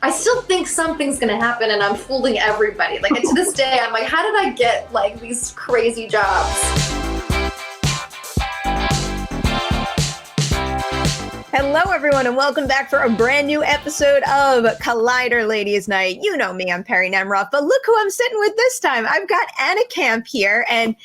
I still think something's gonna happen and I'm fooling everybody. Like to this day, I'm like, how did I get like these crazy jobs? Hello, everyone, and welcome back for a brand new episode of Collider Ladies Night. You know me, I'm Perry Nemroff, but look who I'm sitting with this time. I've got Anna Camp here, and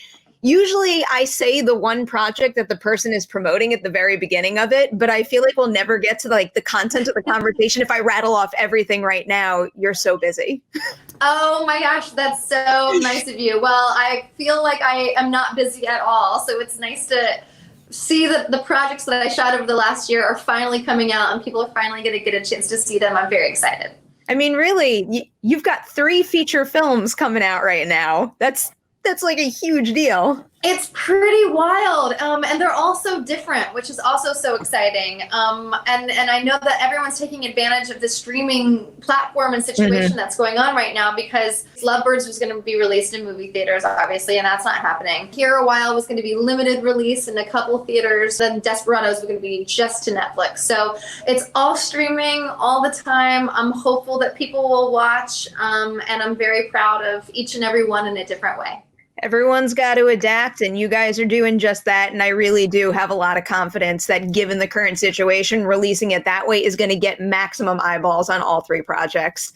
usually I say the one project that the person is promoting at the very beginning of it, but I feel like we'll never get to like the content of the conversation if I rattle off everything right now. You're so busy. Oh my gosh, that's so nice of you. Well, I feel like I am not busy at all, so it's nice to see that the projects that I shot over the last year are finally coming out and people are finally going to get a chance to see them. I'm very excited. I mean, really, you've got 3 feature films coming out right now. That's like a huge deal. It's pretty wild, and they're all so different, which is also so exciting. And I know that everyone's taking advantage of the streaming platform and situation that's going on right now, because Lovebirds was going to be released in movie theaters, obviously, and that's not happening. Here, Awhile was going to be limited release in a couple theaters, and Desperados was going to be just to Netflix. So it's all streaming all the time. I'm hopeful that people will watch, and I'm very proud of each and every one in a different way. Everyone's got to adapt, and you guys are doing just that. And I really do have a lot of confidence that given the current situation, releasing it that way is going to get maximum eyeballs on all 3 projects.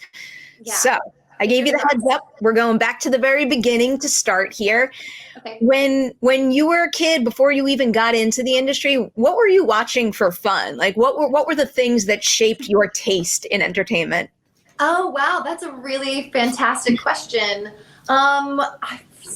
Yeah. So I gave you the heads up. We're going back to the very beginning to start here. Okay. When you were a kid, before you even got into the industry, what were you watching for fun? Like what were the things that shaped your taste in entertainment? Oh, wow. That's a really fantastic question.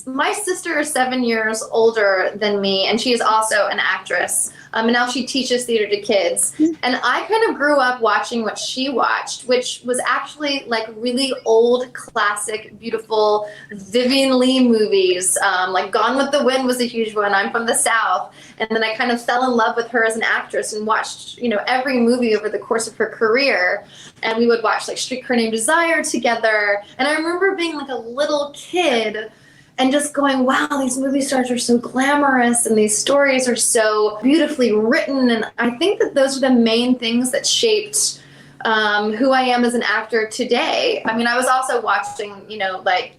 My sister is 7 years older than me, and she is also an actress. And now she teaches theater to kids. And I kind of grew up watching what she watched, which was actually like really old, classic, beautiful Vivien Leigh movies. Like Gone with the Wind was a huge one. I'm from the South. And then I kind of fell in love with her as an actress and watched, every movie over the course of her career. And we would watch like Streetcar Named Desire together. And I remember being like a little kid and just going, wow, these movie stars are so glamorous and these stories are so beautifully written. And I think that those are the main things that shaped who I am as an actor today. I mean, I was also watching, like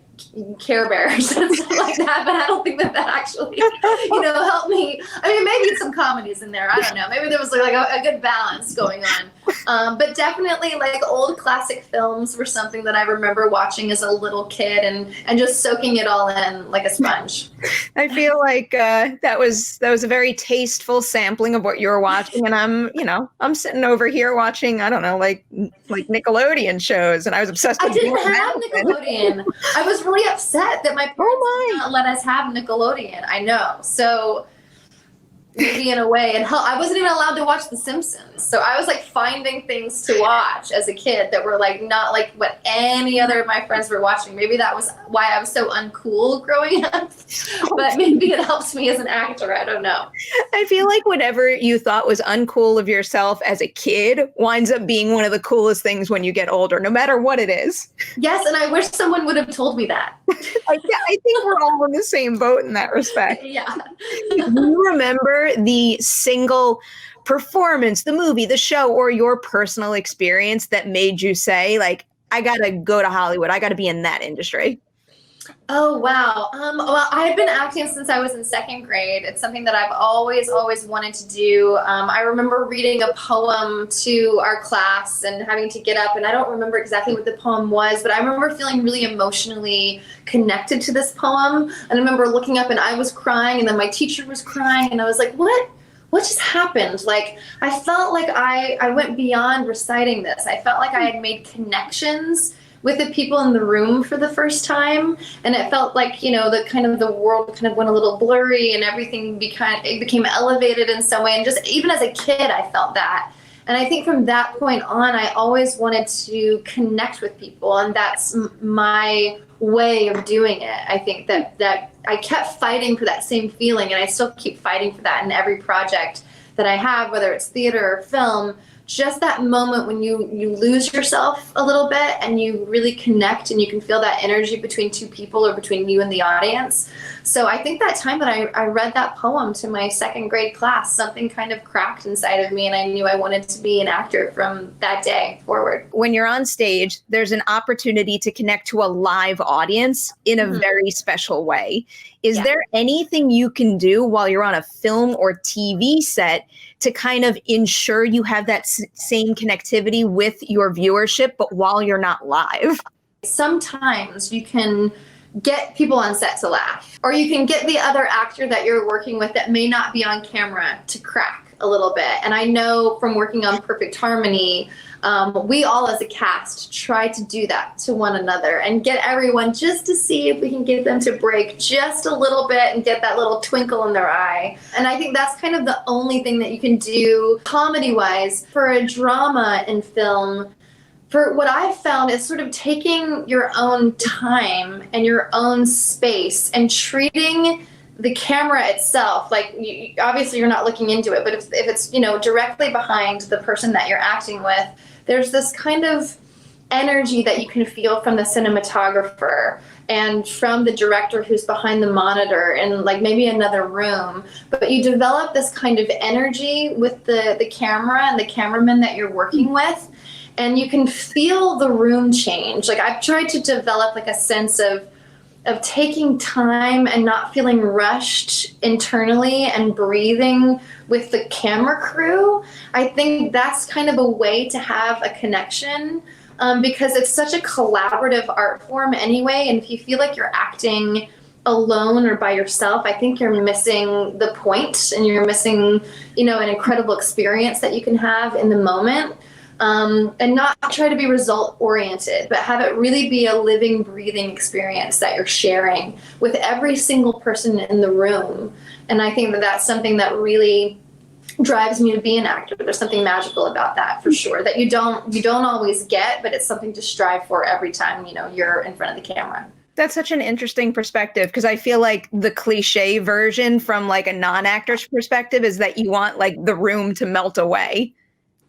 Care Bears and stuff like that, but I don't think that actually, helped me. I mean, maybe some comedies in there. I don't know. Maybe there was like a good balance going on. But definitely like old classic films were something that I remember watching as a little kid and just soaking it all in like a sponge. I feel like that was a very tasteful sampling of what you were watching, and I'm sitting over here watching, I don't know, like Nickelodeon shows, and I was obsessed with I didn't have Nickelodeon. I was really upset that my parents did not let us have Nickelodeon. I know. So maybe in a way, and I wasn't even allowed to watch The Simpsons. So I was like finding things to watch as a kid that were like not like what any other of my friends were watching. Maybe that was why I was so uncool growing up. But maybe it helps me as an actor. I don't know. I feel like whatever you thought was uncool of yourself as a kid winds up being one of the coolest things when you get older, no matter what it is. Yes, and I wish someone would have told me that. I think we're all in the same boat in that respect. Yeah. Do you remember the single performance, the movie, the show, or your personal experience that made you say, like, I gotta go to Hollywood, I gotta be in that industry? Oh, wow. Well, I've been acting since I was in 2nd grade. It's something that I've always wanted to do. I remember reading a poem to our class and having to get up, and I don't remember exactly what the poem was, but I remember feeling really emotionally connected to this poem. And I remember looking up and I was crying, and then my teacher was crying, and I was like, what just happened? Like, I felt like I went beyond reciting this. I felt like I had made connections with the people in the room for the first time, and it felt like the world kind of went a little blurry and everything became elevated in some way. And just even as a kid, I felt that. And I think from that point on, I always wanted to connect with people, and that's my way of doing it. I think that I kept fighting for that same feeling, and I still keep fighting for that in every project that I have, whether it's theater or film, just that moment when you lose yourself a little bit and you really connect and you can feel that energy between two people or between you and the audience. So I think that time that I read that poem to my second grade class, something kind of cracked inside of me, and I knew I wanted to be an actor from that day forward. When you're on stage, there's an opportunity to connect to a live audience in a very special way. Is there anything you can do while you're on a film or TV set to kind of ensure you have that same connectivity with your viewership, but while you're not live? Sometimes you can get people on set to laugh, or you can get the other actor that you're working with that may not be on camera to crack a little bit. And I know from working on Perfect Harmony, we all as a cast try to do that to one another and get everyone just to see if we can get them to break just a little bit and get that little twinkle in their eye. And I think that's kind of the only thing that you can do comedy-wise. For a drama in film, for what I've found is sort of taking your own time and your own space and treating the camera itself, like obviously you're not looking into it, but if it's, you know, directly behind the person that you're acting with, there's this kind of energy that you can feel from the cinematographer and from the director who's behind the monitor in like maybe another room. But you develop this kind of energy with the camera and the cameraman that you're working with, and you can feel the room change. Like I've tried to develop like a sense of taking time and not feeling rushed internally and breathing with the camera crew. I think that's kind of a way to have a connection because it's such a collaborative art form anyway. And if you feel like you're acting alone or by yourself, I think you're missing the point and you're missing, you know, an incredible experience that you can have in the moment. And not try to be result oriented, but have it really be a living, breathing experience that you're sharing with every single person in the room. And I think that that's something that really drives me to be an actor. There's something magical about that for sure that you don't always get, but it's something to strive for every time, you know, you're in front of the camera. That's such an interesting perspective because I feel like the cliche version from like a non-actor's perspective is that you want like the room to melt away.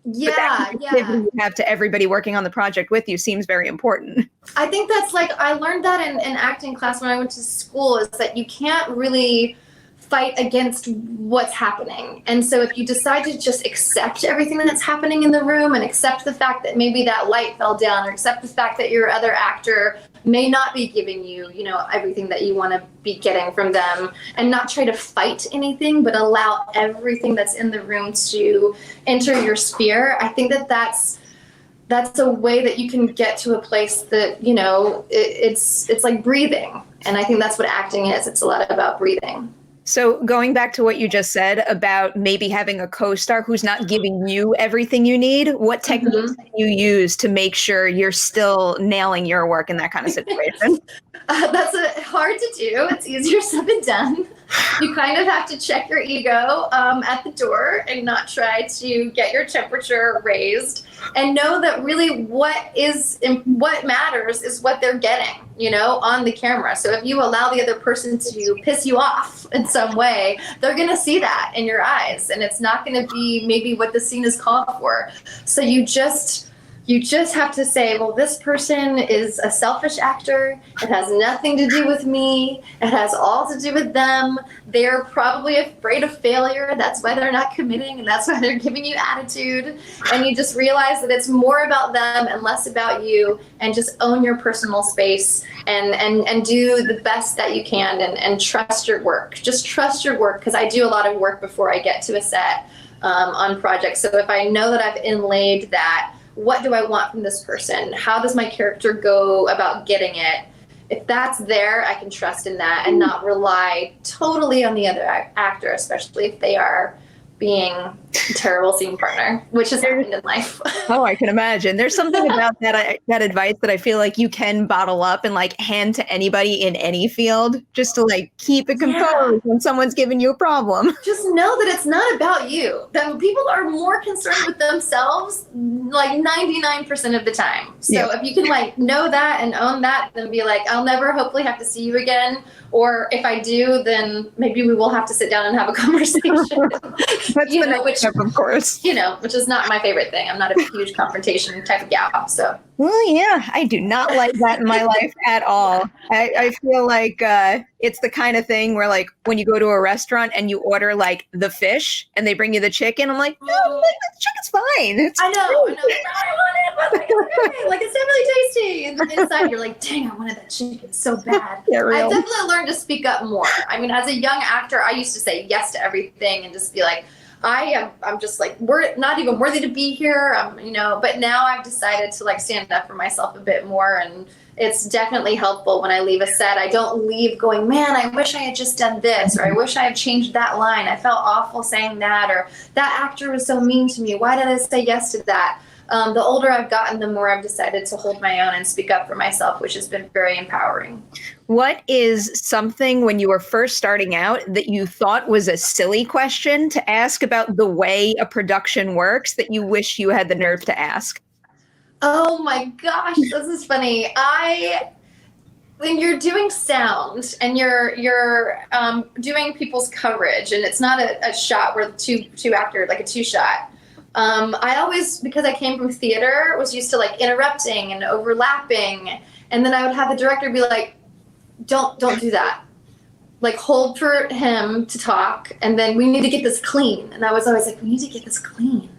Yeah. You have to everybody working on the project with you seems very important. I think that's like, I learned that in acting class when I went to school, is that you can't really fight against what's happening. And so if you decide to just accept everything that's happening in the room and accept the fact that maybe that light fell down, or accept the fact that your other actor may not be giving you, you know, everything that you want to be getting from them, and not try to fight anything, but allow everything that's in the room to enter your sphere. I think that that's a way that you can get to a place that, you know, it's like breathing. And I think that's what acting is. It's a lot about breathing. So going back to what you just said about maybe having a co-star who's not giving you everything you need, what techniques can you use to make sure you're still nailing your work in that kind of situation? That's hard to do. It's easier said than done. You kind of have to check your ego at the door and not try to get your temperature raised, and know that really what matters is what they're getting, you know, on the camera. So if you allow the other person to piss you off in some way, they're going to see that in your eyes, and it's not going to be maybe what the scene is called for. So you just have to say, well, this person is a selfish actor. It has nothing to do with me. It has all to do with them. They're probably afraid of failure. That's why they're not committing, and that's why they're giving you attitude. And you just realize that it's more about them and less about you, and just own your personal space and do the best that you can, and trust your work. Just trust your work, because I do a lot of work before I get to a set on projects. So if I know that I've inlaid that, what do I want from this person? How does my character go about getting it? If that's there, I can trust in that and not rely totally on the other actor, especially if they are being a terrible scene partner, which has happened in life. Oh, I can imagine. There's something about that advice that I feel like you can bottle up and like hand to anybody in any field, just to like keep it composed when someone's giving you a problem. Just know that it's not about you. That people are more concerned with themselves like 99% of the time. So if you can like know that and own that, then be like, I'll never hopefully have to see you again. Or if I do, then maybe we will have to sit down and have a conversation. That's you know, which Yep, of course. Which is not my favorite thing. I'm not a huge confrontation type of gal. So. Well, yeah, I do not like that in my life at all. I feel like it's the kind of thing where, like, when you go to a restaurant and you order, like, the fish and they bring you the chicken, I'm like, no, the chicken's fine. I know. I want it. Like, it's definitely tasty. And inside, you're like, dang, I wanted that chicken so bad. Yeah, I've definitely learned to speak up more. I mean, as a young actor, I used to say yes to everything and just be like, I'm just like, we're not even worthy to be here, but now I've decided to like stand up for myself a bit more, and it's definitely helpful when I leave a set. I don't leave going, man, I wish I had just done this, or I wish I had changed that line. I felt awful saying that, or that actor was so mean to me. Why did I say yes to that? The older I've gotten, the more I've decided to hold my own and speak up for myself, which has been very empowering. What is something when you were first starting out that you thought was a silly question to ask about the way a production works that you wish you had the nerve to ask? Oh my gosh, this is funny. When you're doing sound and you're doing people's coverage, and it's not a shot where two actors, like a two shot. I always, because I came from theater, was used to like interrupting and overlapping, and then I would have the director be like, don't do that. Like, hold for him to talk, and then we need to get this clean. And I was always like, we need to get this clean.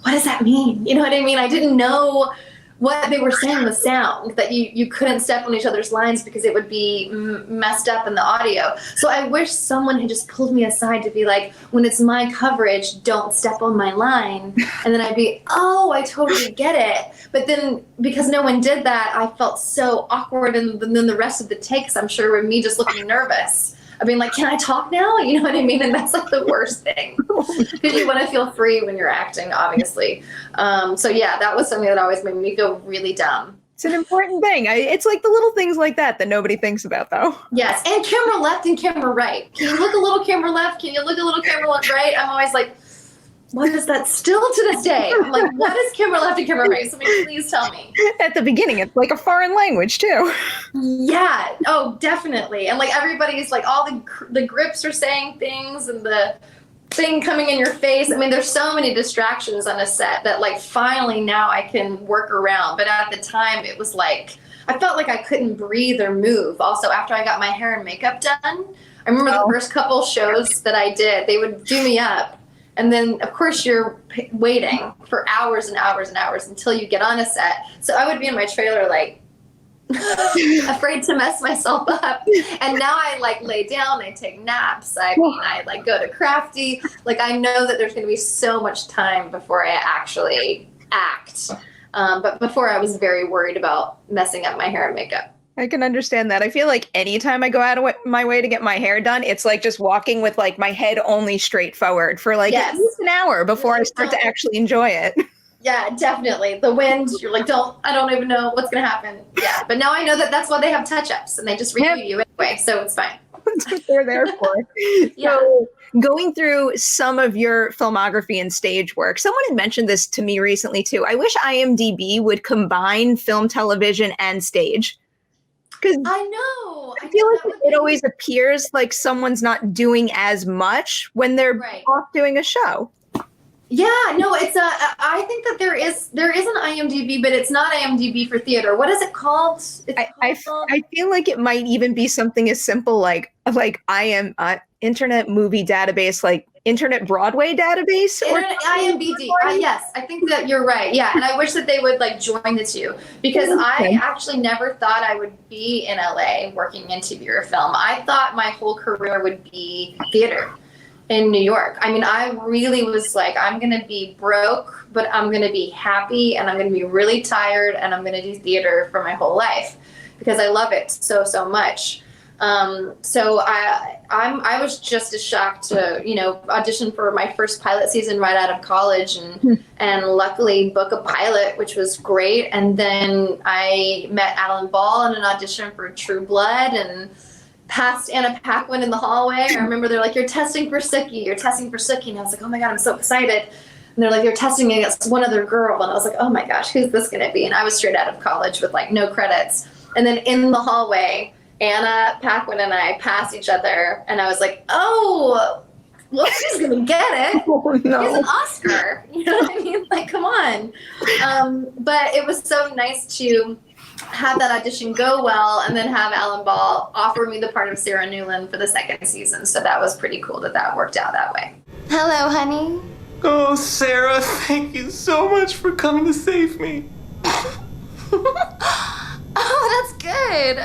What does that mean? You know what I mean? I didn't know what they were saying with sound, that you couldn't step on each other's lines because it would be messed up in the audio. So I wish someone had just pulled me aside to be like, when it's my coverage, don't step on my line. And then I'd be, oh, I totally get it. But then because no one did that, I felt so awkward. And then the rest of the takes, I'm sure, were me just looking nervous. I mean, like, can I talk now? You know what I mean? And that's like the worst thing, because you want to feel free when you're acting, obviously. So yeah, that was something that always made me feel really dumb. It's an important thing. It's like the little things like that nobody thinks about, though. Yes, and camera left and camera right. Can you look a little camera left? Can you look a little camera right? I'm always like, what is that still to this day? I'm like, what is camera left and camera right? Somebody please tell me. At the beginning, it's like a foreign language, too. Yeah. Oh, definitely. And like everybody's like, all the grips are saying things, and the thing coming in your face. I mean, there's so many distractions on a set that like finally now I can work around. But at the time, it was like, I felt like I couldn't breathe or move. Also, after I got my hair and makeup done, I remember the first couple shows that I did, they would do me up. And then, of course, you're waiting for hours and hours and hours until you get on a set. So I would be in my trailer, like, afraid to mess myself up. And now I, like, lay down, I take naps. I mean, I, like, go to Crafty. Like, I know that there's going to be so much time before I actually act. But before, I was very worried about messing up my hair and makeup. I can understand that. I feel like anytime I go out of my way to get my hair done, it's like just walking with like my head only straight forward for like at least an hour before I start to actually enjoy it. Yeah, definitely. The wind, you're like, I don't even know what's going to happen. Yeah, but now I know that that's why they have touch-ups, and they just review you anyway, so it's fine. That's what they're there for. Yeah. So going through some of your filmography and stage work, someone had mentioned this to me recently too. I wish IMDb would combine film, television, and stage. Because I know. I feel like it always appears like someone's not doing as much when they're off doing a show. Yeah, no, it's I think that there is an IMDb, but it's not IMDb for theater. What is it called? I feel like it might even be something as simple like I am Internet Movie Database, like Internet Broadway Database, or IMDb. Yes, I think that you're right. Yeah, and I wish that they would like join the two, because I actually never thought I would be in LA working in TV or film. I thought my whole career would be theater in New York. I mean, I really was like, I'm going to be broke, but I'm going to be happy, and I'm going to be really tired, and I'm going to do theater for my whole life because I love it so, so much. So I was just as shocked to, audition for my first pilot season right out of college, and luckily book a pilot, which was great. And then I met Alan Ball in an audition for True Blood, and passed Anna Paquin in the hallway. I remember they're like, you're testing for Sookie. And I was like, oh my God, I'm so excited. And they're like, you're testing against one other girl. And I was like, oh my gosh, who's this going to be? And I was straight out of college with like no credits. And then in the hallway, Anna Paquin and I passed each other, and I was like, oh, well, she's gonna get it. Oh, It's no. an Oscar. You know what I mean? Like, come on. But it was so nice to have that audition go well and then have Alan Ball offer me the part of Sarah Newland for the second season. So that was pretty cool that worked out that way. Hello, honey. Oh, Sarah, thank you so much for coming to save me. Oh, that's good.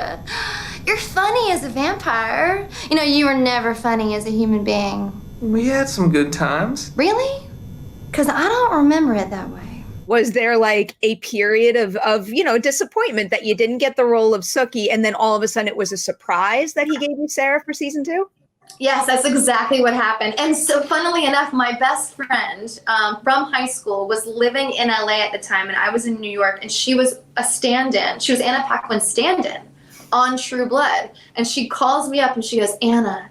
You're funny as a vampire. You know, you were never funny as a human being. We had some good times. Really? Because I don't remember it that way. Was there like a period of disappointment that you didn't get the role of Sookie, and then all of a sudden it was a surprise that he gave you Sarah for season 2? Yes, that's exactly what happened. And so, funnily enough, my best friend from high school was living in LA at the time, and I was in New York, and she was a stand-in. She was Anna Paquin's stand-in on True Blood. And she calls me up and she goes, Anna,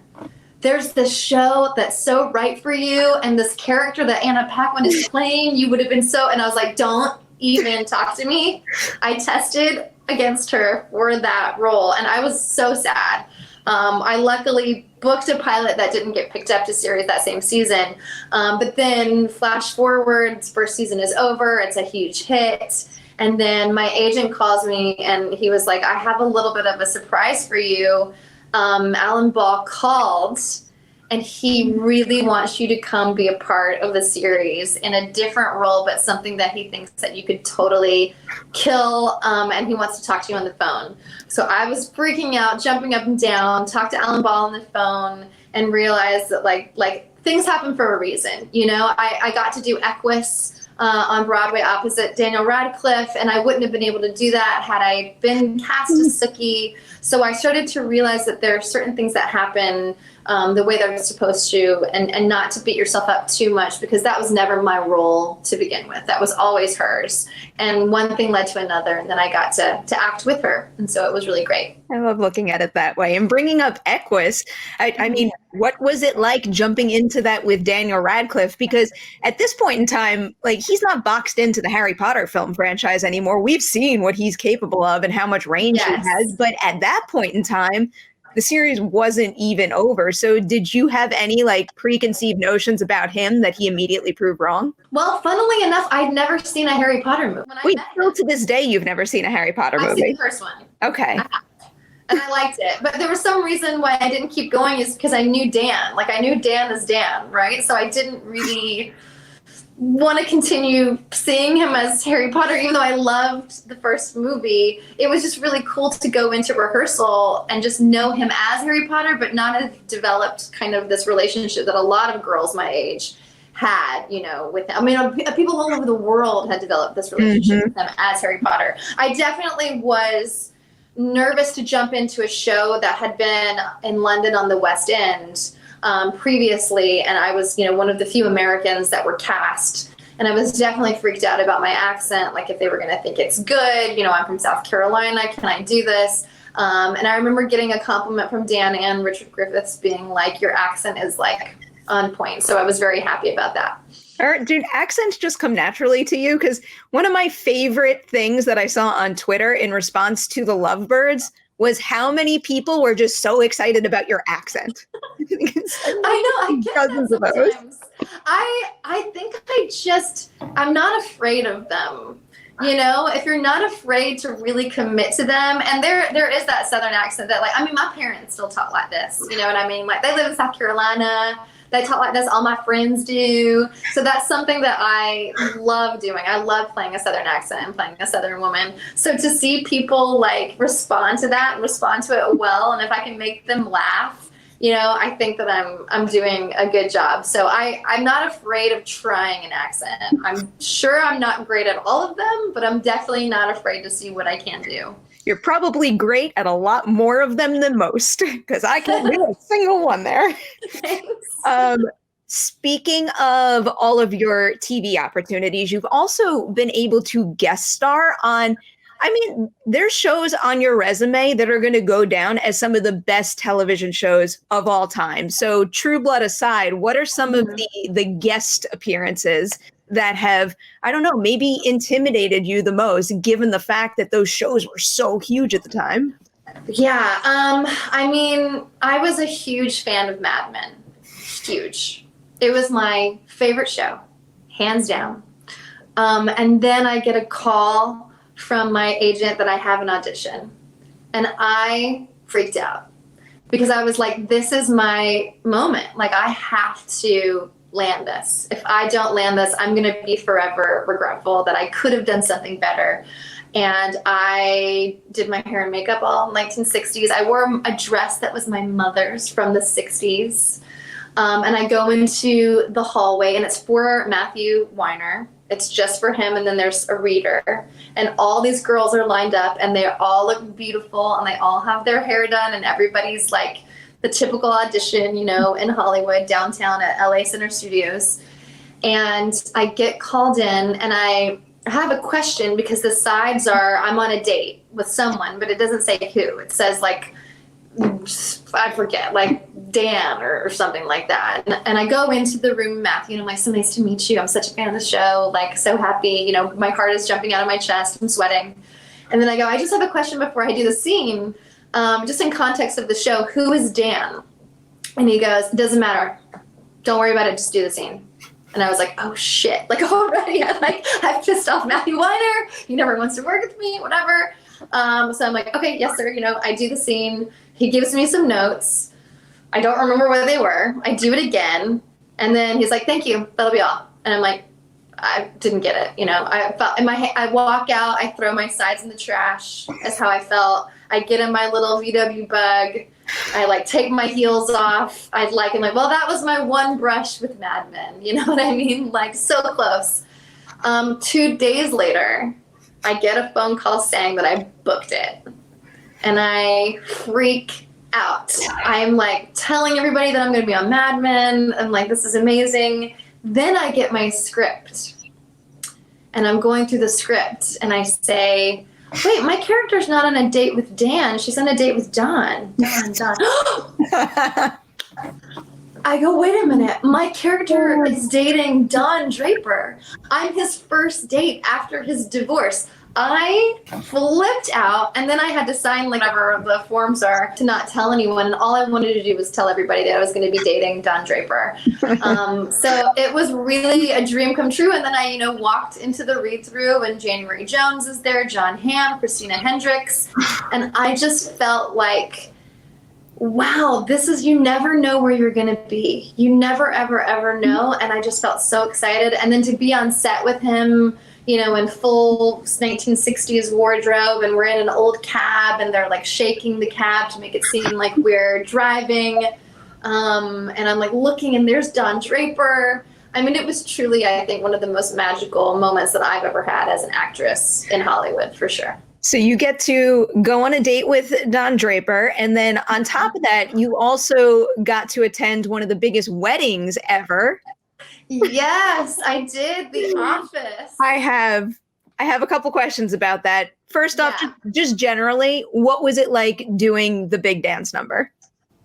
there's this show that's so right for you, and this character that Anna Paquin is playing, you would have been so, and I was like, don't even talk to me. I tested against her for that role, and I was so sad. I luckily booked a pilot that didn't get picked up to series that same season. But then flash forward, first season is over, it's a huge hit. And then my agent calls me and he was like, I have a little bit of a surprise for you. Alan Ball called and he really wants you to come be a part of the series in a different role, but something that he thinks that you could totally kill, and he wants to talk to you on the phone. So I was freaking out, jumping up and down, talked to Alan Ball on the phone, and realized that like things happen for a reason. You know, I got to do Equus on Broadway opposite Daniel Radcliffe, and I wouldn't have been able to do that had I been cast as Sookie. So I started to realize that there are certain things that happen the way they're supposed to, and not to beat yourself up too much, because that was never my role to begin with. That was always hers. And one thing led to another, and then I got to act with her. And so it was really great. I love looking at it that way. And bringing up Equus, I mean, what was it like jumping into that with Daniel Radcliffe? Because at this point in time, like, he's not boxed into the Harry Potter film franchise anymore. We've seen what he's capable of and how much range he has. But at that point in time, the series wasn't even over. So did you have any like preconceived notions about him that he immediately proved wrong? Well, funnily enough, I'd never seen a Harry Potter movie. Wait, still to this day, you've never seen a Harry Potter movie? I've seen the first one. Okay. And I liked it. But there was some reason why I didn't keep going is because I knew Dan. Like, I knew Dan as Dan, right? So I didn't really want to continue seeing him as Harry Potter, even though I loved the first movie. It was just really cool to go into rehearsal and just know him as Harry Potter, but not have developed kind of this relationship that a lot of girls my age had, you know, with him. I mean, people all over the world had developed this relationship with him as Harry Potter. I definitely was nervous to jump into a show that had been in London on the West End previously, and I was, you know, one of the few Americans that were cast, and I was definitely freaked out about my accent, like if they were going to think it's good, you know, I'm from South Carolina, can I do this? And I remember getting a compliment from Dan and Richard Griffiths being like, your accent is like on point, so I was very happy about that. Did accents just come naturally to you? Because one of my favorite things that I saw on Twitter in response to the Lovebirds was how many people were just so excited about your accent. I know, I get that sometimes. I think I'm not afraid of them. You know, if you're not afraid to really commit to them, and there is that Southern accent that, like, I mean, my parents still talk like this, you know what I mean? Like, they live in South Carolina. They talk like this, all my friends do. So that's something that I love doing. I love playing a Southern accent and playing a Southern woman. So to see people like respond to that and respond to it well, and if I can make them laugh, you know, I think that I'm doing a good job. So I'm not afraid of trying an accent. I'm sure I'm not great at all of them, but I'm definitely not afraid to see what I can do. You're probably great at a lot more of them than most, because I can't do a single one there. Speaking of all of your TV opportunities, you've also been able to guest star on, I mean, there's shows on your resume that are going to go down as some of the best television shows of all time. So True Blood aside, what are some of the guest appearances that have, I don't know, maybe intimidated you the most, given the fact that those shows were so huge at the time? Yeah, I mean, I was a huge fan of Mad Men. Huge. It was my favorite show, hands down. And then I get a call from my agent that I have an audition. And I freaked out because I was like, this is my moment. Like, I have to land this. If I don't land this, I'm going to be forever regretful that I could have done something better. And I did my hair and makeup all 1960s. I wore a dress that was my mother's from the 60s. And I go into the hallway, and it's for Matthew Weiner. It's just for him, and then there's a reader. And all these girls are lined up, and they all look beautiful, and they all have their hair done, and everybody's like the typical audition, you know, in Hollywood, downtown at LA Center Studios. And I get called in, and I have a question because the sides are, I'm on a date with someone, but it doesn't say who. It says like, I forget, like Dan or something like that. And I go into the room, Matthew, and I'm like, so nice to meet you. I'm such a fan of the show. Like, so happy. You know, my heart is jumping out of my chest. I'm sweating. And then I go, I just have a question before I do the scene. Just in context of the show, who is Dan? And he goes, doesn't matter. Don't worry about it. Just do the scene. And I was like, oh shit. Like, already I've pissed off Matthew Weiner. He never wants to work with me, whatever. So I'm like, okay, yes, sir. You know, I do the scene. He gives me some notes. I don't remember what they were. I do it again. And then he's like, thank you. That'll be all. And I'm like, I didn't get it. You know, I felt in I walk out, I throw my sides in the trash. That's how I felt. I get in my little VW bug. I like take my heels off. I'm like, well, that was my one brush with Mad Men. You know what I mean? Like, so close. 2 days later, I get a phone call saying that I booked it. And I freak out. I'm like telling everybody that I'm going to be on Mad Men. I'm like, this is amazing. Then I get my script. And I'm going through the script. And I say, wait, my character's not on a date with Dan. She's on a date with Don. Don. I go, wait a minute. My character is dating Don Draper. I'm his first date after his divorce. I flipped out, and then I had to sign like whatever the forms are to not tell anyone. And all I wanted to do was tell everybody that I was going to be dating Don Draper. So it was really a dream come true. And then I, you know, walked into the read-through, and January Jones is there, John Hamm, Christina Hendricks, and I just felt like, wow, this is, you never know where you're going to be. You never, ever, ever know. And I just felt so excited. And then to be on set with him, you know, in full 1960s wardrobe, and we're in an old cab, and they're like shaking the cab to make it seem like we're driving. And I'm like looking, and there's Don Draper. I mean, it was truly, I think, one of the most magical moments that I've ever had as an actress in Hollywood, for sure. So you get to go on a date with Don Draper. And then on top of that, you also got to attend one of the biggest weddings ever. Yes, I did. The Office. I have a couple questions about that. First off, just generally, what was it like doing the big dance number?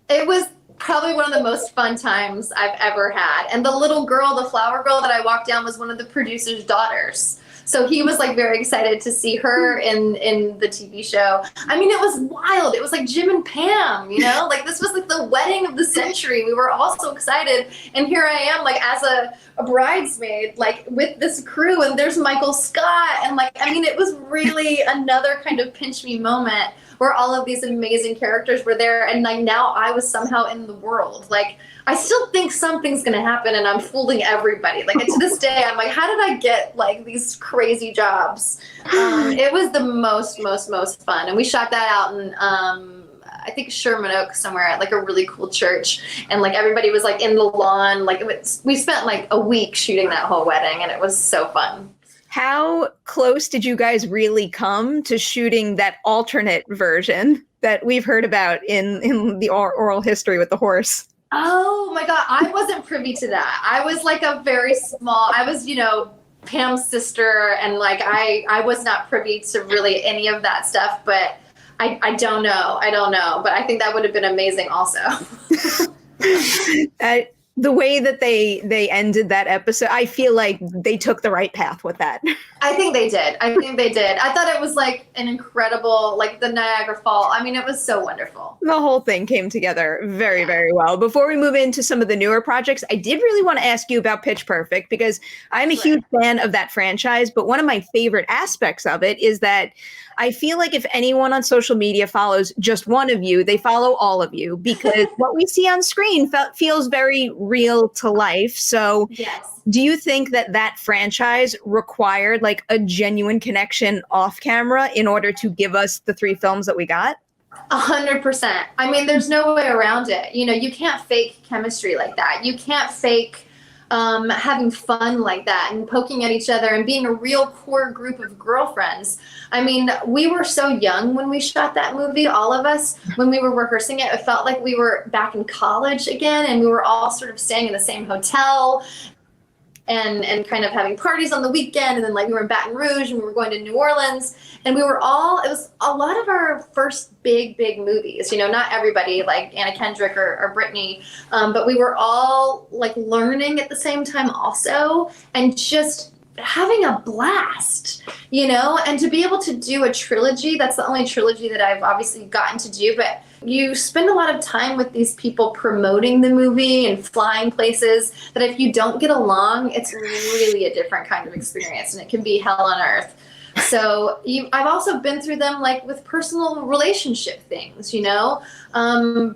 It was probably one of the most fun times I've ever had. And the little girl, the flower girl that I walked down, was one of the producer's daughters. So he was like very excited to see her in the TV show. I mean, it was wild. It was like Jim and Pam, you know, like this was like the wedding of the century. We were all so excited. And here I am, like as a bridesmaid, like with this crew, and there's Michael Scott. And like, I mean, it was really another kind of pinch me moment where all of these amazing characters were there. And like now I was somehow in the world. Like, I still think something's going to happen, and I'm fooling everybody. Like, to this day, I'm like, how did I get, like, these crazy jobs? It was the most fun. And we shot that out in, I think, Sherman Oaks somewhere at, like, a really cool church. And, like, everybody was, like, in the lawn. Like, we spent, like, a week shooting that whole wedding, and it was so fun. How close did you guys really come to shooting that alternate version that we've heard about in the oral history with the horse? Oh my God, I wasn't privy to that. I was like I was, you know, Pam's sister, and like I was not privy to really any of that stuff, but I don't know. But I think that would have been amazing also. The way that they ended that episode, I feel like they took the right path with that. I think they did. I thought it was like an incredible, like the Niagara Fall. I mean, it was so wonderful. The whole thing came together very, very well. Before we move into some of the newer projects, I did really want to ask you about Pitch Perfect because I'm a huge fan of that franchise. But one of my favorite aspects of it is that I feel like if anyone on social media follows just one of you, they follow all of you because what we see on screen feels very real to life. So yes. Do you think that that franchise required like a genuine connection off camera in order to give us the 3 films that we got? 100%. I mean, there's no way around it. You know, you can't fake chemistry like that. You can't fake having fun like that and poking at each other and being a real core group of girlfriends. I mean, we were so young when we shot that movie, all of us, when we were rehearsing it. It felt like we were back in college again, and we were all sort of staying in the same hotel and kind of having parties on the weekend. And then like we were in Baton Rouge and we were going to New Orleans, and it was a lot of our first big movies, you know, not everybody like Anna Kendrick or Britney, but we were all like learning at the same time also, and just having a blast, you know, and to be able to do a trilogy, that's the only trilogy that I've obviously gotten to do, but you spend a lot of time with these people promoting the movie and flying places that if you don't get along, it's really a different kind of experience, and it can be hell on earth. So I've also been through them like with personal relationship things, you know,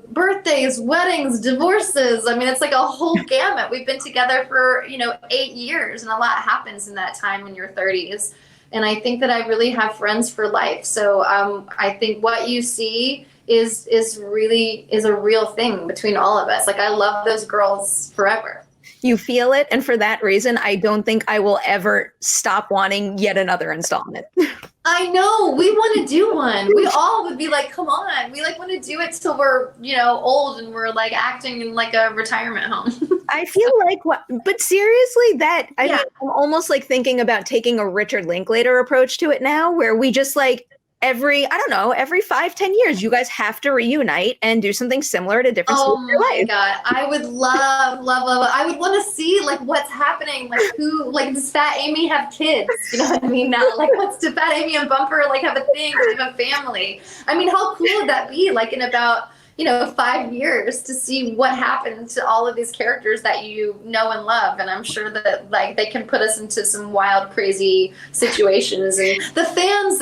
birthdays, weddings, divorces. I mean, it's like a whole gamut. We've been together for, 8 years, and a lot happens in that time in your 30s. And I think that I really have friends for life. So I think what you see is a real thing between all of us. Like, I love those girls forever. You feel it, and for that reason, I don't think I will ever stop wanting yet another installment. I know, we want to do one. We all would be like, come on. We like want to do it till we're, old and we're like acting in like a retirement home. I feel like but seriously, I mean, I'm almost like thinking about taking a Richard Linklater approach to it now, where we just like every 5-10 years, you guys have to reunite and do something similar at a different stage of your life. Oh my God. I would love. I would want to see like what's happening. Like does Fat Amy have kids? You know what I mean? Now, like did Fat Amy and Bumper like have a thing, have a family? I mean, how cool would that be? Like in about, 5 years to see what happened to all of these characters that you know and love. And I'm sure that like they can put us into some wild, crazy situations. And the fans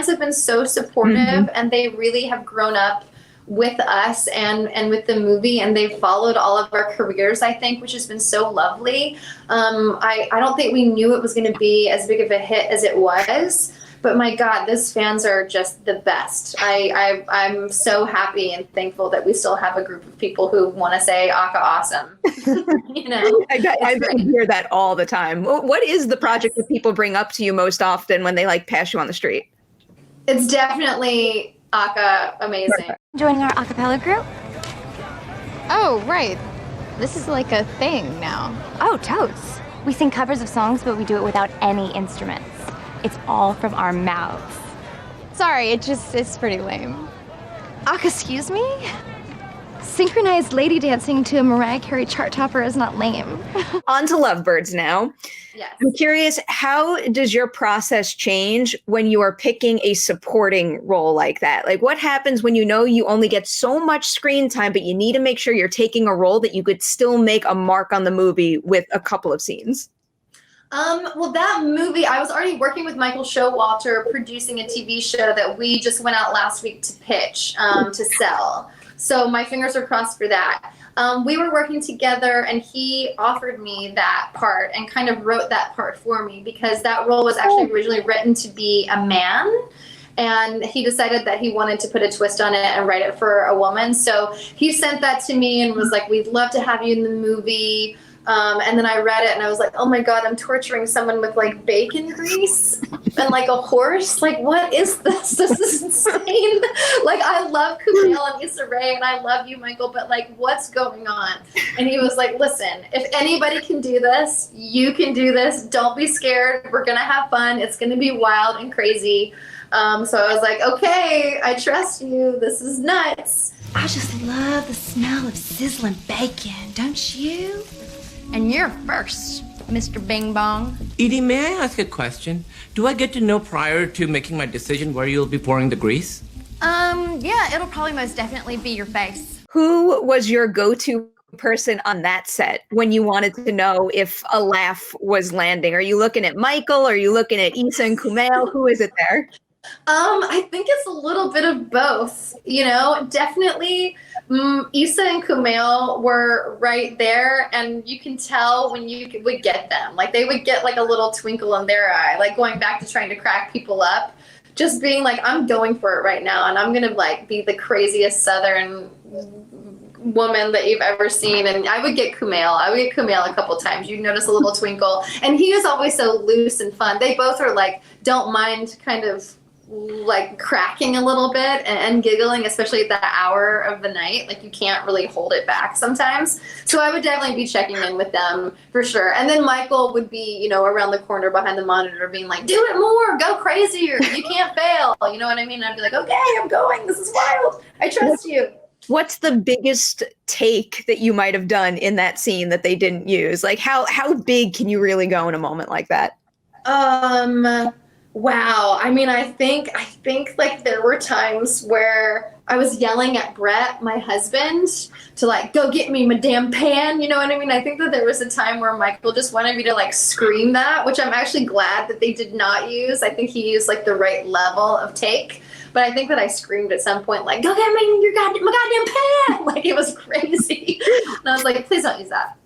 have been so supportive, and they really have grown up with us and with the movie, and they've followed all of our careers, I think, which has been so lovely. I don't think we knew it was going to be as big of a hit as it was. But my God, those fans are just the best. I'm so happy and thankful that we still have a group of people who want to say "Aka awesome." I hear that all the time. What is the project that people bring up to you most often when they like pass you on the street? It's definitely Aka amazing. Joining our acapella group? Oh, right. This is like a thing now. Oh, totes. We sing covers of songs, but we do it without any instruments. It's all from our mouths. Sorry, it's pretty lame. Excuse me? Synchronized lady dancing to a Mariah Carey chart topper is not lame. On to Lovebirds now. Yes. I'm curious, how does your process change when you are picking a supporting role like that? Like, what happens when you only get so much screen time, but you need to make sure you're taking a role that you could still make a mark on the movie with a couple of scenes? Well, that movie, I was already working with Michael Showalter, producing a TV show that we just went out last week to pitch, to sell. So my fingers are crossed for that. We were working together, and he offered me that part and kind of wrote that part for me, because that role was actually originally written to be a man. And he decided that he wanted to put a twist on it and write it for a woman. So he sent that to me and was like, we'd love to have you in the movie. And then I read it and I was like, oh my God, I'm torturing someone with like bacon grease and like a horse. Like, what is this? This is insane. Like, I love Kumail and Issa Rae, and I love you, Michael, but like, what's going on? And he was like, listen, if anybody can do this, you can do this. Don't be scared. We're going to have fun. It's going to be wild and crazy. So I was like, okay, I trust you. This is nuts. I just love the smell of sizzling bacon, don't you? And you're first, Mr. Bing Bong. Edie, may I ask a question? Do I get to know prior to making my decision where you'll be pouring the grease? Yeah, it'll probably most definitely be your face. Who was your go-to person on that set when you wanted to know if a laugh was landing? Are you looking at Michael? Are you looking at Issa and Kumail? Who is it there? I think it's a little bit of both, you know, definitely. Issa and Kumail were right there, and you can tell when you would get them, like they would get like a little twinkle in their eye, like going back to trying to crack people up, just being like, I'm going for it right now, and I'm gonna like be the craziest Southern woman that you've ever seen. And I would get Kumail a couple times. You'd notice a little twinkle, and he was always so loose and fun. They both are like, don't mind kind of like cracking a little bit and giggling, especially at that hour of the night. Like you can't really hold it back sometimes. So I would definitely be checking in with them for sure. And then Michael would be, you know, around the corner behind the monitor being like, do it more, go crazier, you can't fail. You know what I mean? And I'd be like, okay, I'm going, this is wild, I trust you. What's the biggest take that you might have done in that scene that they didn't use? Like how big can you really go in a moment like that? Wow. I mean, I think like there were times where I was yelling at Brett, my husband, to like, go get me my damn pan. You know what I mean? I think that there was a time where Michael just wanted me to like scream that, which I'm actually glad that they did not use. I think he used like the right level of take. But I think that I screamed at some point, like, go get me my goddamn pan. Like it was crazy. And I was like, please don't use that.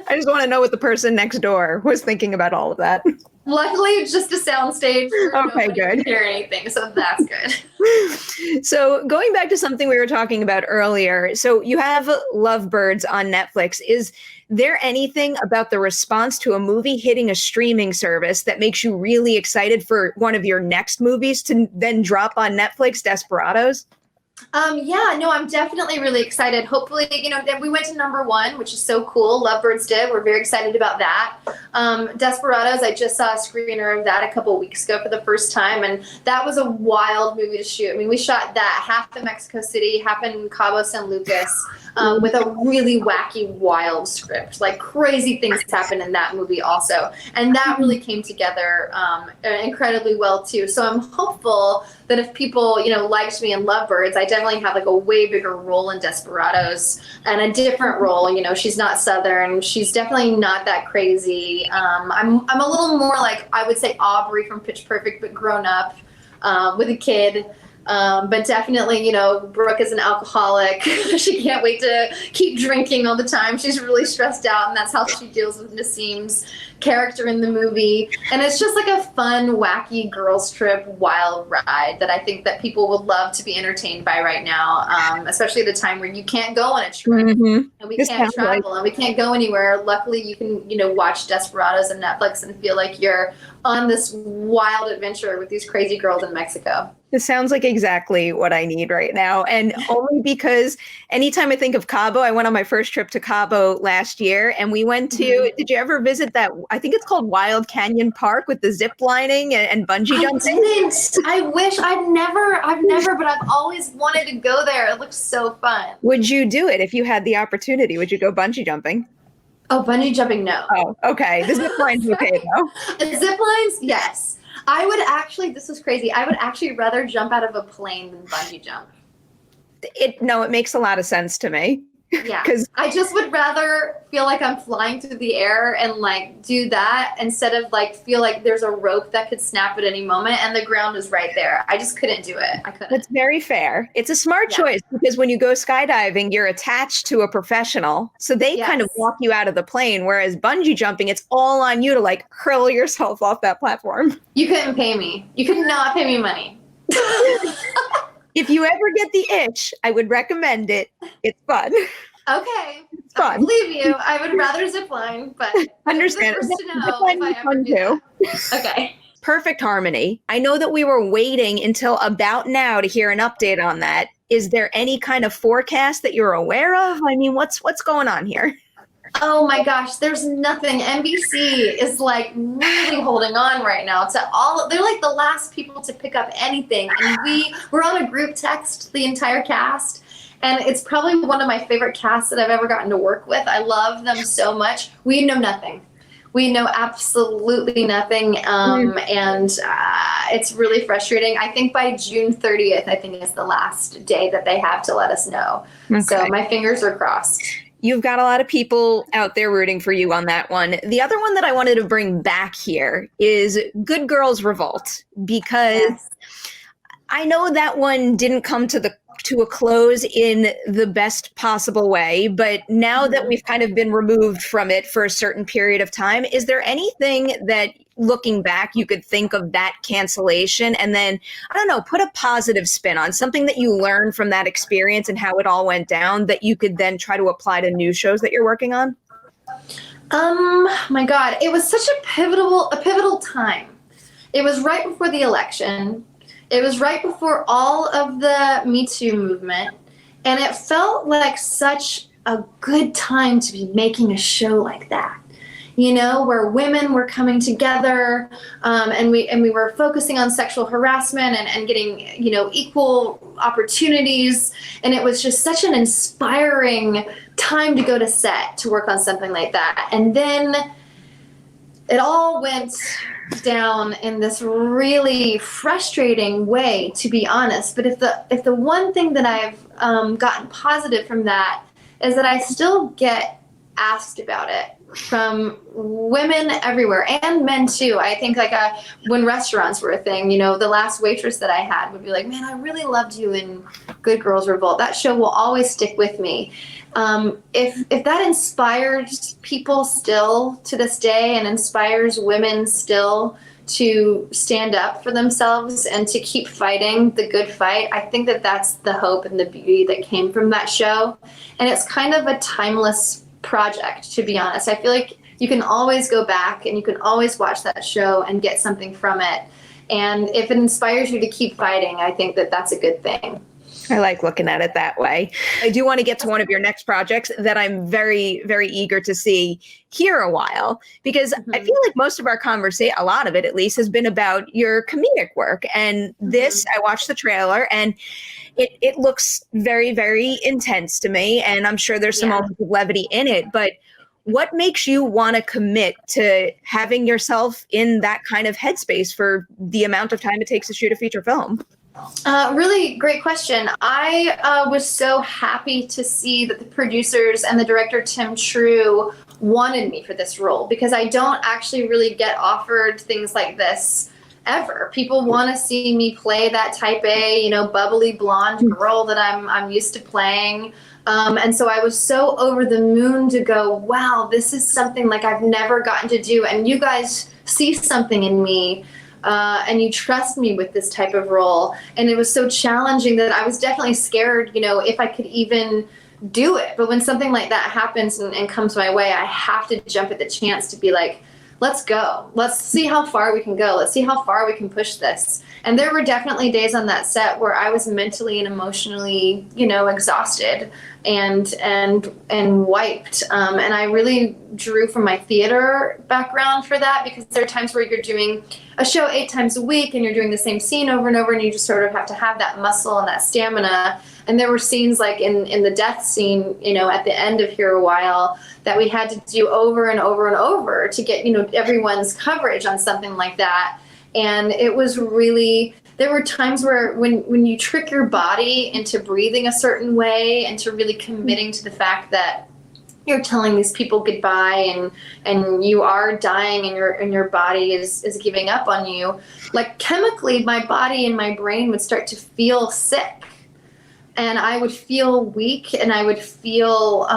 I just want to know what the person next door was thinking about all of that. Luckily, it's just a soundstage. Okay, good. Hear anything, so that's good. So going back to something we were talking about earlier, so you have Lovebirds on Netflix. Is there anything about the response to a movie hitting a streaming service that makes you really excited for one of your next movies to then drop on Netflix, Desperados? Yeah, no, I'm definitely really excited. Hopefully, you know, we went to #1, which is so cool. Lovebirds did. We're very excited about that. Desperados, I just saw a screener of that a couple weeks ago for the first time, and that was a wild movie to shoot. I mean, we shot that half in Mexico City, half in Cabo San Lucas, with a really wacky, wild script. Like crazy things happen in that movie also, and that really came together incredibly well too. So I'm hopeful that if people, you know, liked me in Lovebirds, I definitely have like a way bigger role in Desperados and a different role. You know, she's not Southern. She's definitely not that crazy. I'm a little more like, I would say Aubrey from Pitch Perfect, but grown up with a kid. But definitely, you know, Brooke is an alcoholic. She can't wait to keep drinking all the time. She's really stressed out, and that's how she deals with Nassim's character in the movie. And it's just like a fun, wacky girls trip, wild ride that I think that people would love to be entertained by right now, especially at a time where you can't go on a trip and we can't travel and we can't go anywhere. Luckily, you can, you know, watch Desperados on Netflix and feel like you're on this wild adventure with these crazy girls in Mexico. This sounds like exactly what I need right now. And only because anytime I think of Cabo, I went on my first trip to Cabo last year and we went to, did you ever visit that? I think it's called Wild Canyon Park with the zip lining and bungee jumping. I didn't. I wish. I've never, but I've always wanted to go there. It looks so fun. Would you do it if you had the opportunity? Would you go bungee jumping? Oh, bungee jumping, no. Oh, okay. The zip line's okay though. Zip lines, yes. I would actually, this is crazy, I would actually rather jump out of a plane than bungee jump. It makes a lot of sense to me. Yeah, because I just would rather feel like I'm flying through the air and like do that instead of like feel like there's a rope that could snap at any moment and the ground is right there. I just couldn't do it. I couldn't. That's very fair. It's a smart choice because when you go skydiving, you're attached to a professional. So they kind of walk you out of the plane. Whereas bungee jumping, it's all on you to like hurl yourself off that platform. You couldn't pay me. You could not pay me money. If you ever get the itch, I would recommend it. It's fun. Okay. It's fun. I believe you. I would rather zip line, but understand. It's to know if I ever do that. Okay. Perfect Harmony. I know that we were waiting until about now to hear an update on that. Is there any kind of forecast that you're aware of? I mean, what's going on here? Oh my gosh, there's nothing. NBC is like really holding on right now to all, they're like the last people to pick up anything. And we're on a group text, the entire cast, And it's probably one of my favorite casts that I've ever gotten to work with. I love them so much. We know nothing. We know absolutely nothing, and it's really frustrating. I think by June 30th, I think is the last day that they have to let us know. Okay. So my fingers are crossed. You've got a lot of people out there rooting for you on that one. The other one that I wanted to bring back here is Good Girls Revolt, because Yes. I know that one didn't come to a close in the best possible way, but now that we've kind of been removed from it for a certain period of time, is there anything that, looking back, you could think of that cancellation and then, I don't know, put a positive spin on something that you learned from that experience and how it all went down that you could then try to apply to new shows that you're working on? My God, it was such a pivotal time. It was right before the election. It was right before all of the Me Too movement, and it felt like such a good time to be making a show like that, where women were coming together, and we were focusing on sexual harassment and getting, equal opportunities, and it was just such an inspiring time to go to set to work on something like that. And then it all went down in this really frustrating way, to be honest. But if the one thing that I've gotten positive from that is that I still get asked about it from women everywhere, and men too. I think when restaurants were a thing, the last waitress that I had would be like, man, I really loved you in Good Girls Revolt. That show will always stick with me. If that inspires people still to this day and inspires women still to stand up for themselves and to keep fighting the good fight, I think that that's the hope and the beauty that came from that show. And it's kind of a timeless project, to be honest. I feel like you can always go back and you can always watch that show and get something from it. And if it inspires you to keep fighting, I think that that's a good thing. I like looking at it that way. I do want to get to one of your next projects that I'm very, very eager to see here a while, because I feel like most of our conversation, a lot of it at least, has been about your comedic work. And this, I watched the trailer and it looks very, very intense to me. And I'm sure there's some moments of levity in it, but what makes you want to commit to having yourself in that kind of headspace for the amount of time it takes to shoot a feature film? Really great question. I was so happy to see that the producers and the director, Tim True, wanted me for this role, because I don't actually really get offered things like this ever. People want to see me play that type A, bubbly blonde girl that I'm used to playing. And so I was so over the moon to go, wow, this is something like I've never gotten to do. And you guys see something in me. And you trust me with this type of role. And it was so challenging that I was definitely scared, if I could even do it. But when something like that happens and comes my way, I have to jump at the chance to be like, let's go. Let's see how far we can go. Let's see how far we can push this. And there were definitely days on that set where I was mentally and emotionally, exhausted and wiped. And I really drew from my theater background for that, because there are times where you're doing a show 8 times a week and you're doing the same scene over and over, and you just sort of have to have that muscle and that stamina. And there were scenes like in the death scene, at the end of Here a While, that we had to do over and over and over to get, everyone's coverage on something like that. And it was really, there were times where when you trick your body into breathing a certain way and to really committing to the fact that you're telling these people goodbye and you are dying and your body is giving up on you, like chemically my body and my brain would start to feel sick, and I would feel weak and I would feel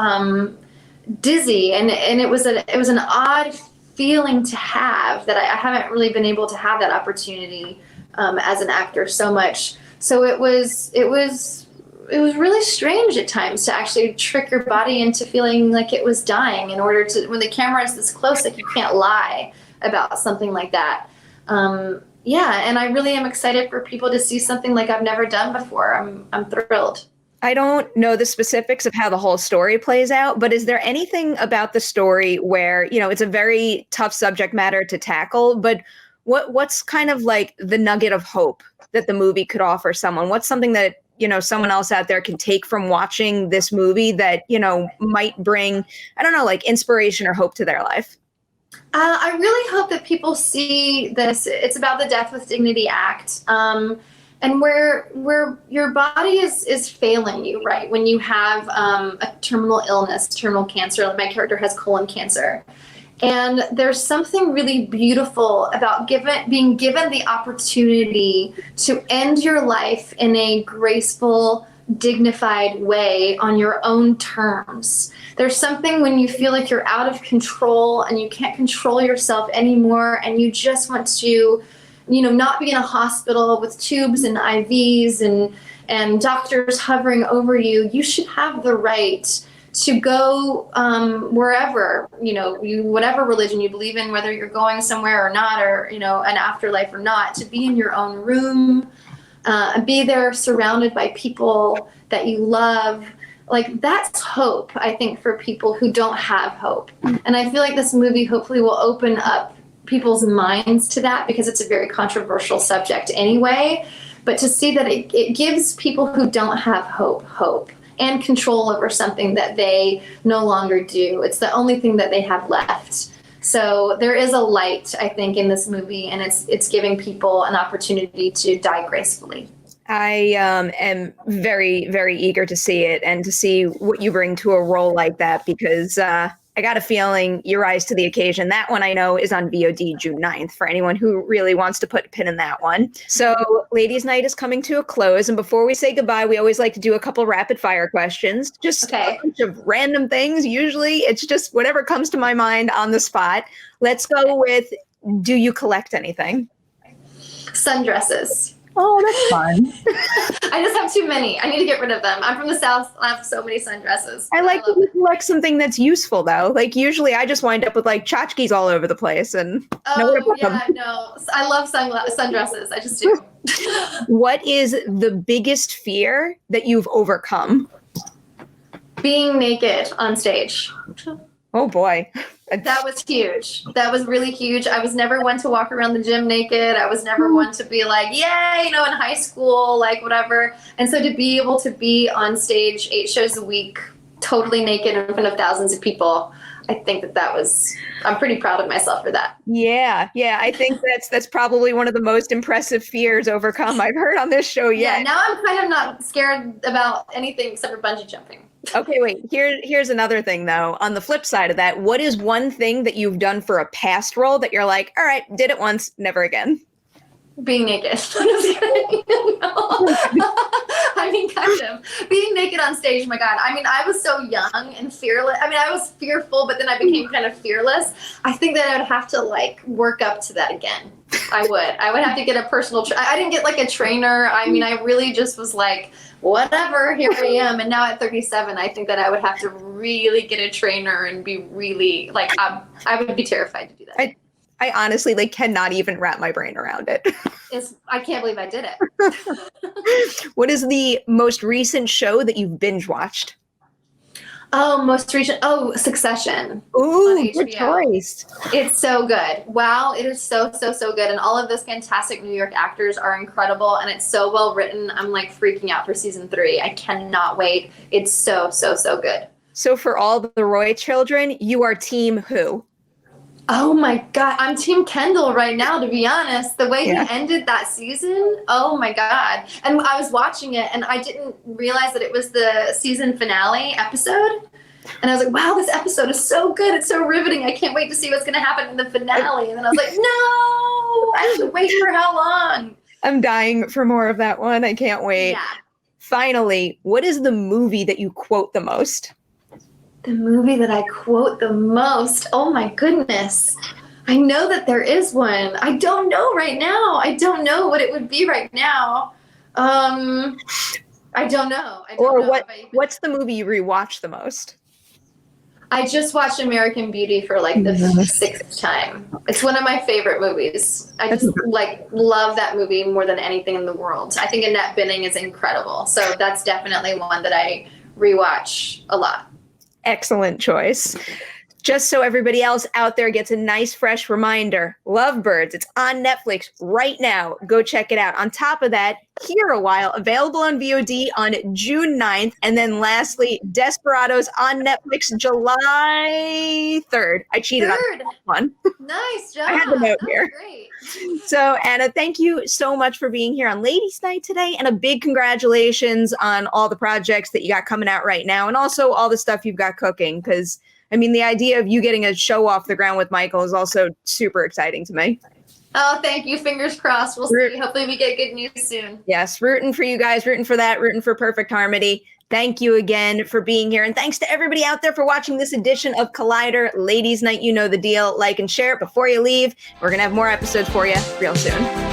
dizzy, and it was an odd feeling to have that I haven't really been able to have that opportunity as an actor so much. So it was really strange at times to actually trick your body into feeling like it was dying in order to, when the camera is this close, like you can't lie about something like that. And I really am excited for people to see something like I've never done before. I'm thrilled. I don't know the specifics of how the whole story plays out, but is there anything about the story where, it's a very tough subject matter to tackle, but what's kind of like the nugget of hope that the movie could offer someone? What's something that someone else out there can take from watching this movie that, might bring, I don't know, like inspiration or hope to their life? I really hope that people see this. It's about the Death with Dignity Act, and where your body is failing you, right? When you have a terminal illness, terminal cancer. Like my character has colon cancer. And there's something really beautiful about being given the opportunity to end your life in a graceful, dignified way on your own terms. There's something when you feel like you're out of control and you can't control yourself anymore and you just want to, not be in a hospital with tubes and IVs and doctors hovering over you. You should have the right to go wherever, whatever religion you believe in, whether you're going somewhere or not, or, an afterlife or not, to be in your own room, be there surrounded by people that you love. Like, that's hope, I think, for people who don't have hope. And I feel like this movie hopefully will open up people's minds to that, because it's a very controversial subject anyway. But to see that it gives people who don't have hope and control over something that they no longer do. It's the only thing that they have left. So there is a light, I think, in this movie, and it's giving people an opportunity to die gracefully. I am very, very eager to see it and to see what you bring to a role like that, because I got a feeling you rise to the occasion. That one I know is on VOD June 9th for anyone who really wants to put a pin in that one. So Ladies' Night is coming to a close. And before we say goodbye, we always like to do a couple rapid fire questions. Just a bunch of random things. Usually it's just whatever comes to my mind on the spot. Let's go with, do you collect anything? Sundresses. Oh, that's fun. I just have too many. I need to get rid of them. I'm from the South. I have so many sundresses. I like that you collect something that's useful, though. Like, usually I just wind up with, like, tchotchkes all over the place. And no, I love sundresses. I just do. What is the biggest fear that you've overcome? Being naked on stage. Oh, boy. That was huge. That was really huge. I was never one to walk around the gym naked. I was never one to be like, yay, in high school, like whatever. And so to be able to be on stage 8 shows a week, totally naked in front of thousands of people, I think I'm pretty proud of myself for that. Yeah. I think that's probably one of the most impressive fears overcome I've heard on this show yet. Yeah, now I'm kind of not scared about anything except for bungee jumping. Okay, wait. Here's another thing, though. On the flip side of that, what is one thing that you've done for a past role that you're like, all right, did it once, never again? Being naked. I mean, kind of. Being naked on stage, my God. I mean, I was so young and fearless. I mean, I was fearful, but then I became kind of fearless. I think that I would have to, work up to that again. I would have to get a personal I didn't get, a trainer. I mean, I really just was like, whatever, here I am. And now at 37, I think that I would have to really get a trainer and be really, I would be terrified to do that. I honestly cannot even wrap my brain around it. I can't believe I did it. What is the most recent show that you've binge watched? Oh, most recent. Oh, Succession. Ooh, good choice. It's so good. Wow, it is so good. And all of those fantastic New York actors are incredible. And it's so well written. I'm freaking out for season 3. I cannot wait. It's so good. So for all the Roy children, you are team who? Oh my God, I'm Team Kendall right now, to be honest. The way he ended that season, oh my God. And I was watching it and I didn't realize that it was the season finale episode. And I was like, wow, this episode is so good. It's so riveting. I can't wait to see what's going to happen in the finale. And then I was like, no, I have to wait for how long? I'm dying for more of that one. I can't wait. Yeah. Finally, what is the movie that you quote the most? The movie that I quote the most. Oh my goodness. I know that there is one. I don't know right now. I don't know what it would be right now. I don't know. What's the movie you rewatch the most? I just watched American Beauty for the 6th time. It's one of my favorite movies. I just love that movie more than anything in the world. I think Annette Bening is incredible. So that's definitely one that I rewatch a lot. Excellent choice. Just so everybody else out there gets a nice fresh reminder, Lovebirds, it's on Netflix right now. Go check it out. On top of that, Here a While, available on VOD on June 9th. And then lastly, Desperados on Netflix July 3rd. I cheated on that one. Nice job. I had the note That was here. Great. So, Anna, thank you so much for being here on Ladies Night today. And a big congratulations on all the projects that you got coming out right now. And also all the stuff you've got cooking. Because, I mean, the idea of you getting a show off the ground with Michael is also super exciting to me. Oh, thank you. Fingers crossed. We'll see. Hopefully we get good news soon. Yes, rooting for you guys, rooting for that, rooting for Perfect Harmony. Thank you again for being here. And thanks to everybody out there for watching this edition of Collider Ladies Night. You know the deal. Like and share it before you leave. We're going to have more episodes for you real soon.